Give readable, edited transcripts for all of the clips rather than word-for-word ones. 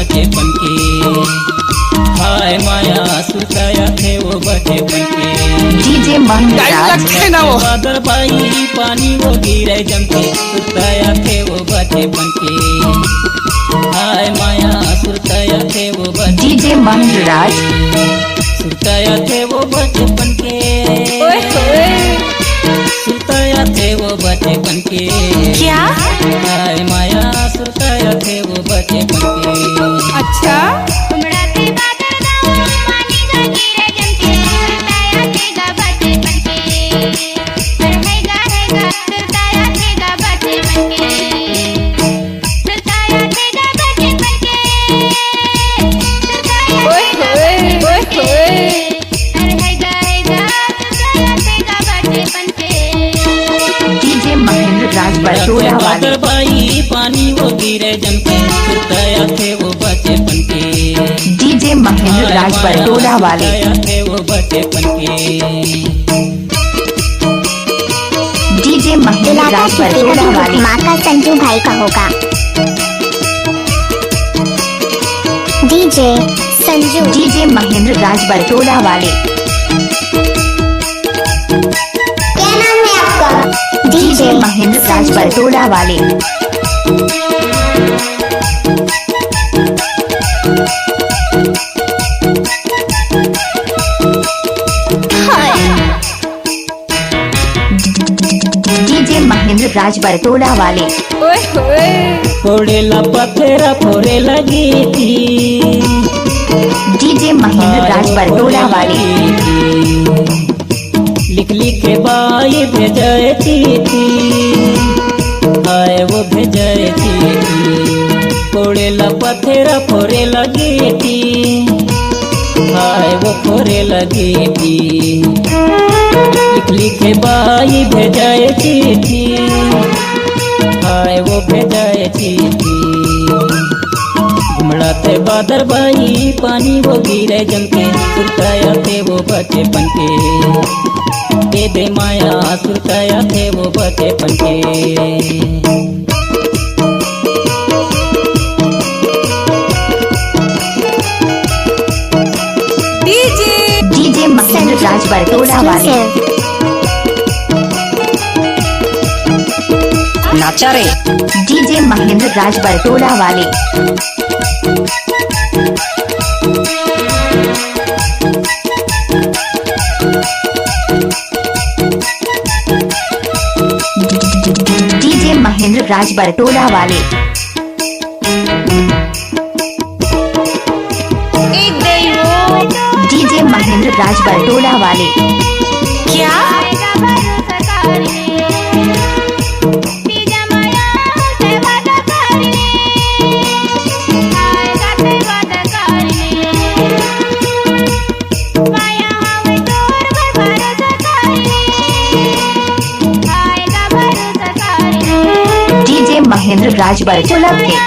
बचपन के। हाय माया सुताया थे वो बचपन के। डीजे मंगराज बादल भाई पानी वो गिरे जमके, सुताया थे वो बचपन के। हाय माया सुताया थे वो डीजे मंगराज सुताया थे वो बचपन के। सुताया थे वो बचपन के। क्या? हाय माया सुताया थे वो बचपन के। अच्छा बादल भाई पानी वो गिरे जमके, सुताया थे वो बचपन के। डीजे महेंद्र राज बरटोला वाले थे वो बचपन के। डीजे महेंद्र राज बरटोला वाले माँ का संजू भाई का होगा। डीजे संजू डीजे महेंद्र राज बरटोला वाले। क्या नाम है आपका? डीजे महेंद्र राज बरटोला वाले। डीजे महेंद्र राज बरटोला वाले। फोड़ेला पथरा फोड़े लगी थी। डीजे महेंद्र राज बरटोला वाले। लिख लिख के बाई भेजाए थी। हाय वो भेजाए थी। फोड़ेला पथरा फोड़े लगी थी। हाय वो फोड़े लगी थी। लिख लिख के बाई भेजाए थी। हाय वो भेजाए थी। घुमड़ाते बादल भाई पानी वो गिरे जमके, सुताया थे वो बचपन के। दे दे माया सुताया थे वो बचपन के। डीजे महेंद्र राज बरटोला वाले। नाचा रे डीजे महेंद्र राज बरटोला वाले। डीजे महेंद्र राज बरटोला वाले। डीजे महेंद्र राज बरटोला वाले। क्या? डीजे महेंद्र राज बरटोला के।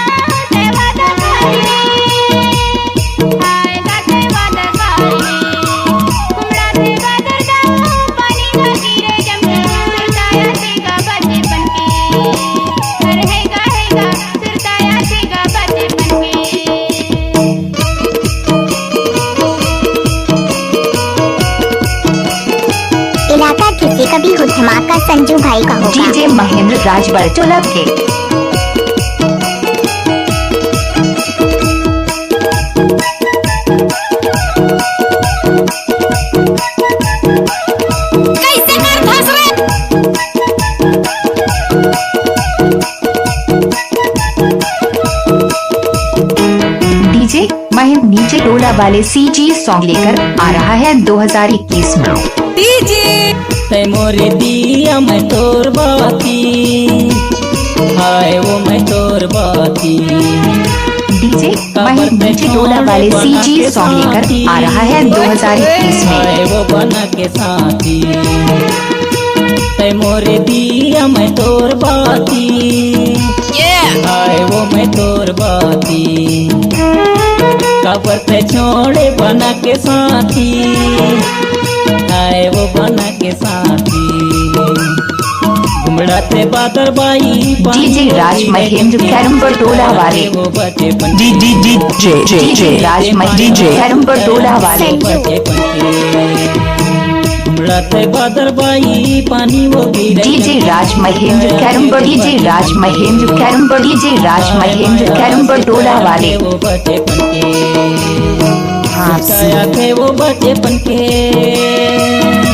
इलाका किसी का भी हो, धमाका संजू भाई का होगा। डीजे महेंद्र राज बरटोला के। डीजे महेंद्र नीचे टोला वाले सीजी सॉन्ग लेकर आ रहा है 2021 में। ते मोरे दिया मैं तोर बाती। हाय वो मैं तोर बाती। डीजे महेंद्र नीचे टोला वाले सीजी सॉन्ग लेकर आ रहा है 2021 में। हाय वो बना के साथी। ते मोरे दिया मैं तोर बाती। हाय वो मैं तोर बाती। कबर पे छोड़े बना के साथी। हाय वो बना के साथी। उमड़ाते बादल बाई डीजे राज महेंद्र कैरम बटोला वाले वो बचपन डीजे राज महेंद्र कैरम बटोला वाले उमड़ाते बादल बाई पानी वो गिरे DJ Raj Mahendra Kairam DJ Raj Mahendra Kairam DJ Raj Mahendra Kairam Batola वाले वो बचपन के आप थे वो बचपन के